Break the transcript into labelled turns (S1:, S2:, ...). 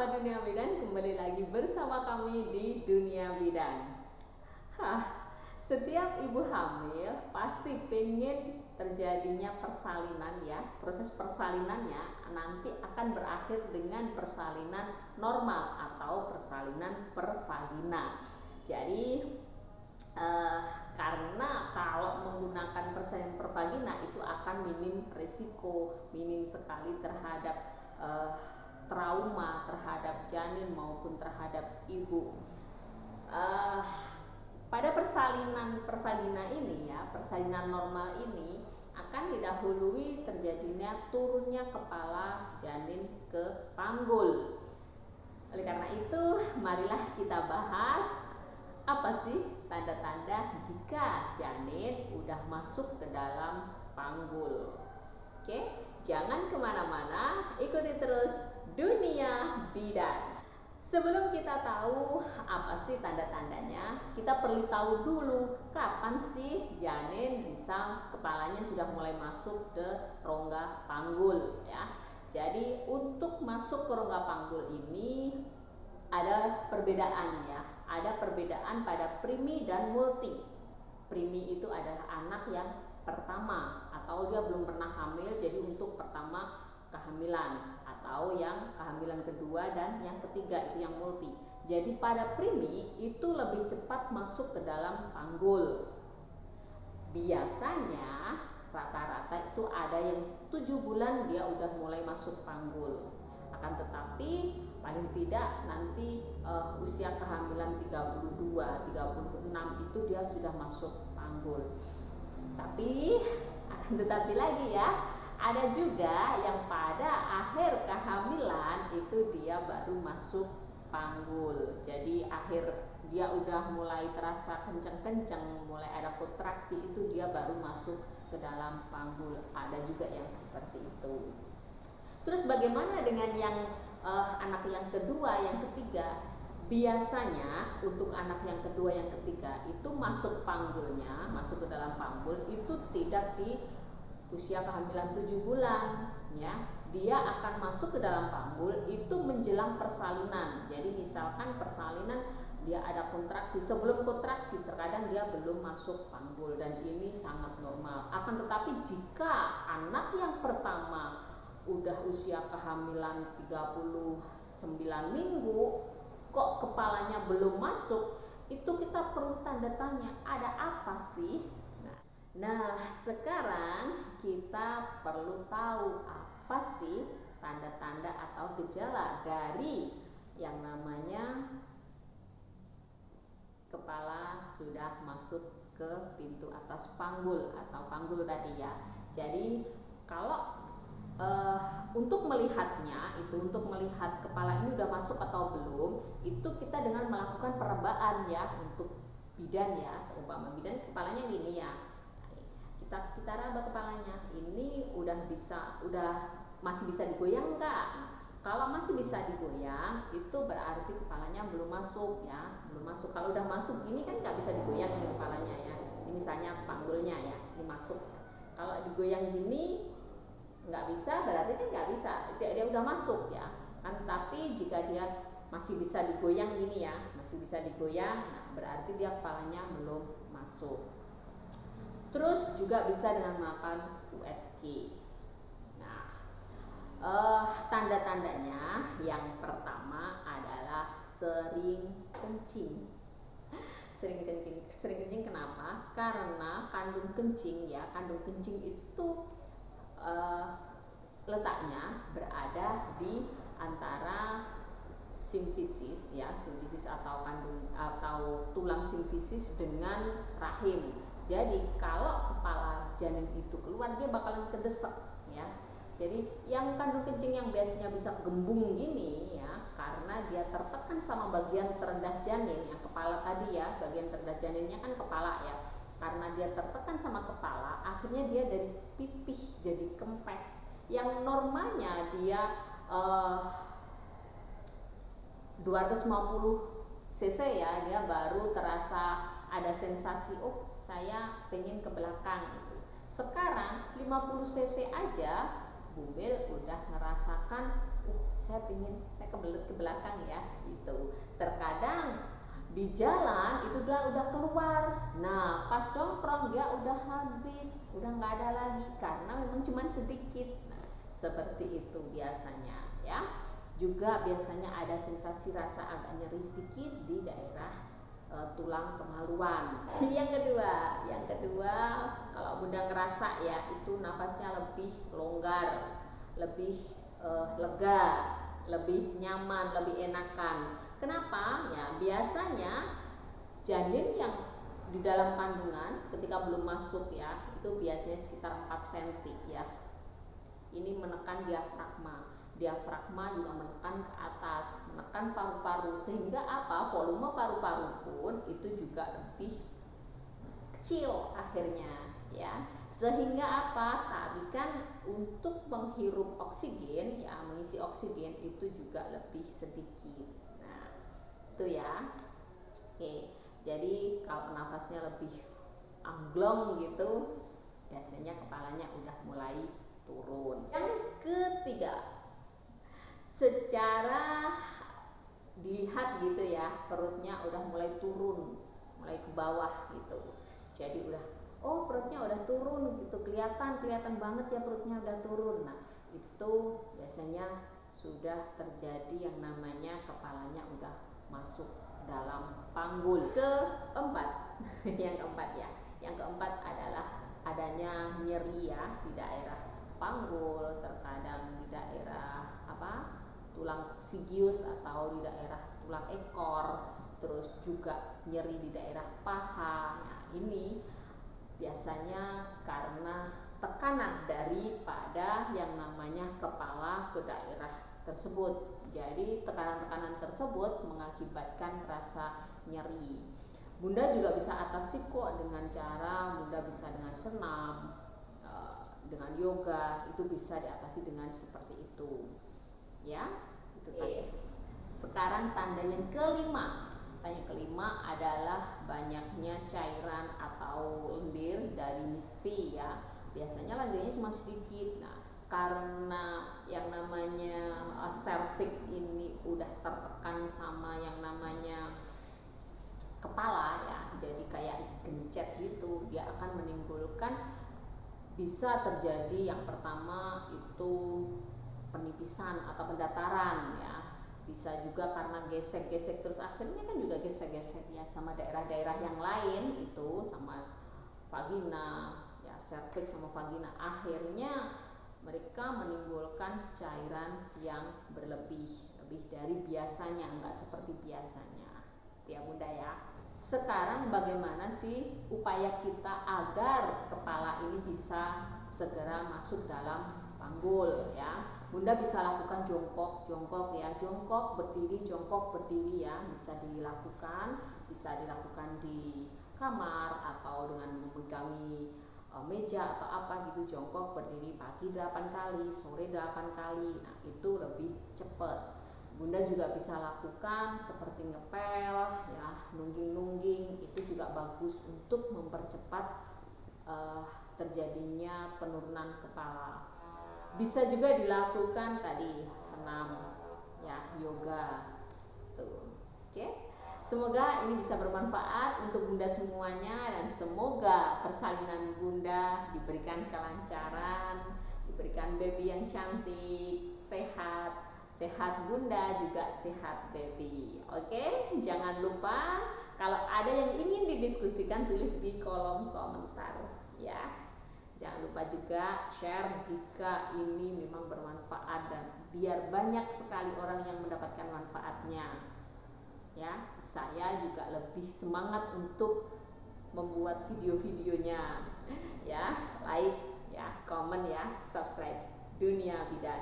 S1: sahabat dunia bidan, kembali lagi bersama kami di dunia bidan. Setiap ibu hamil pasti pengen terjadinya persalinan ya. Proses persalinannya nanti akan berakhir dengan persalinan normal atau persalinan per vagina. Jadi karena kalau menggunakan persalinan per vagina itu akan minim risiko, minim sekali terhadap trauma terhadap janin maupun terhadap ibu. Pada persalinan per vagina ini ya, persalinan normal ini akan didahului terjadinya turunnya kepala janin ke panggul. Oleh karena itu, marilah kita bahas apa sih tanda-tanda jika janin udah masuk ke dalam panggul. Oke, jangan kemana-mana, ikuti terus dunia bidan. Sebelum kita tahu apa sih tanda-tandanya, kita perlu tahu dulu kapan sih janin bisa kepalanya sudah mulai masuk ke rongga panggul ya. Jadi untuk masuk ke rongga panggul ini ada perbedaan ya. Ada perbedaan pada primi dan multi. Primi itu adalah anak yang pertama atau dia belum pernah hamil, jadi untuk pertama kehamilan, atau yang kehamilan kedua dan yang ketiga itu yang multi. Jadi pada primi itu lebih cepat masuk ke dalam panggul. Biasanya rata-rata itu ada yang 7 bulan dia udah mulai masuk panggul. Akan tetapi paling tidak nanti usia kehamilan 32, 36 itu dia sudah masuk panggul. Tapi akan tetapi lagi ya, ada juga yang pada akhir kehamilan itu dia baru masuk panggul. Jadi akhir dia udah mulai terasa kenceng-kenceng, mulai ada kontraksi, itu dia baru masuk ke dalam panggul. Ada juga yang seperti itu. Terus bagaimana dengan yang anak yang kedua, yang ketiga? Biasanya untuk anak yang kedua, yang ketiga itu masuk panggulnya, masuk ke dalam panggul itu tidak di usia kehamilan 7 bulan ya. Dia akan masuk ke dalam panggul itu menjelang persalinan. Jadi misalkan persalinan dia ada kontraksi, sebelum kontraksi terkadang dia belum masuk panggul, dan ini sangat normal. Akan tetapi jika anak yang pertama udah usia kehamilan 39 minggu kok kepalanya belum masuk, itu kita perlu tanda tanya, ada apa sih? Nah, sekarang kita perlu tahu apa sih tanda-tanda atau gejala dari yang namanya kepala sudah masuk ke pintu atas panggul atau panggul tadi ya. Jadi kalau untuk melihatnya, itu untuk melihat kepala ini udah masuk atau belum, itu kita dengan melakukan perebaan ya. Untuk bidan ya, seumpama bidan kepalanya gini ya, kita raba kepalanya, ini udah masih bisa digoyang enggak? Kalau masih bisa digoyang itu berarti kepalanya belum masuk ya, belum masuk. Kalau udah masuk gini kan nggak bisa digoyang nih kepalanya ya. Ini misalnya panggulnya ya, ini masuk. Kalau digoyang gini nggak bisa, berarti kan nggak bisa, dia udah masuk ya kan. Tapi jika dia masih bisa digoyang gini ya, masih bisa digoyang, nah berarti dia kepalanya belum masuk. Terus juga bisa dengan makan USG. Nah, tanda-tandanya yang pertama adalah sering kencing. Sering kencing kenapa? Karena kandung kencing ya, kandung kencing itu letaknya berada di antara simfisis ya, simfisis atau kandung atau tulang simfisis dengan rahim. Jadi kalau kepala janin itu keluar, dia bakalan kedesek ya. Jadi yang kandung kencing yang biasanya bisa gembung gini ya, karena dia tertekan sama bagian terendah janin, yang kepala tadi ya, bagian terendah janinnya kan kepala ya. Karena dia tertekan sama kepala, akhirnya dia dari pipih jadi kempes. Yang normalnya dia 250 cc ya, dia baru terasa ada sensasi, oh saya pengen ke belakang itu. Sekarang 50 cc aja Bumil udah ngerasakan saya kebelet ke belakang ya gitu. Terkadang di jalan itu udah keluar, nah pas nongkrong dia udah habis, udah nggak ada lagi karena memang cuma sedikit. Nah, seperti itu biasanya ya. Juga biasanya ada sensasi rasa agak nyeri sedikit di daerah tulang kemaluan. yang kedua kalau Bunda ngerasa ya itu nafasnya lebih longgar, lebih lega, lebih nyaman, lebih enakan. Kenapa? Ya biasanya janin yang di dalam kandungan ketika belum masuk ya itu biasanya sekitar 4 cm ya. Ini menekan diafragma. Diafragma juga menekan ke atas, menekan paru-paru, sehingga apa? Volume paru-paru pun itu juga lebih kecil akhirnya ya. Sehingga apa? Tadi kan untuk menghirup oksigen ya, mengisi oksigen itu juga lebih sedikit. Nah, itu ya. Oke. Jadi kalau nafasnya lebih angglong gitu, biasanya kepalanya udah mulai turun. Yang ketiga, secara dilihat gitu ya, perutnya udah mulai turun, mulai ke bawah gitu. Jadi udah, oh perutnya udah turun gitu, kelihatan banget ya perutnya udah turun. Nah itu biasanya sudah terjadi yang namanya kepalanya udah masuk dalam panggul. Keempat yang keempat adalah adanya nyeri ya di daerah panggul, terkadang di daerah tulang sigius atau di daerah tulang ekor, terus juga nyeri di daerah paha. Nah, ini biasanya karena tekanan daripada yang namanya kepala ke daerah tersebut. Jadi tekanan-tekanan tersebut mengakibatkan rasa nyeri. Bunda juga bisa atasi kok dengan cara Bunda bisa dengan senam, dengan yoga, itu bisa diatasi dengan seperti itu ya. Itu tadi. Sekarang tanda yang kelima. Tanda yang kelima adalah banyaknya cairan atau lendir dari Miss V ya. Biasanya lendirnya cuma sedikit. Nah, karena yang namanya cervix ini udah tertekan sama yang namanya kepala ya, jadi kayak digencet gitu, dia akan menimbulkan, bisa terjadi yang pertama itu penipisan atau pendataran ya. Bisa juga karena gesek-gesek, terus akhirnya kan juga gesek-gesek ya sama daerah-daerah yang lain itu, sama vagina ya, cervix sama vagina, akhirnya mereka menimbulkan cairan yang lebih dari biasanya, enggak seperti biasanya ya Bunda ya. Sekarang bagaimana sih upaya kita agar kepala ini bisa segera masuk dalam panggul ya? Bunda bisa lakukan jongkok ya, jongkok berdiri ya, bisa dilakukan di kamar atau dengan memegangi meja atau apa gitu, jongkok berdiri pagi 8 kali, sore 8 kali. Nah, itu lebih cepat. Bunda juga bisa lakukan seperti ngepel ya, nungging, itu juga bagus untuk mempercepat terjadinya penurunan kepala. Bisa juga dilakukan tadi senam ya, yoga tuh. Oke. Semoga ini bisa bermanfaat untuk Bunda semuanya, dan semoga persalinan Bunda diberikan kelancaran, diberikan baby yang cantik, sehat Bunda juga sehat baby. Oke, jangan lupa kalau ada yang ingin didiskusikan tulis di kolom komentar ya. Jangan lupa juga share jika ini memang bermanfaat, dan biar banyak sekali orang yang mendapatkan manfaatnya ya. Saya juga lebih semangat untuk membuat video-videonya ya. Like ya, komen ya, subscribe Dunia Bidan.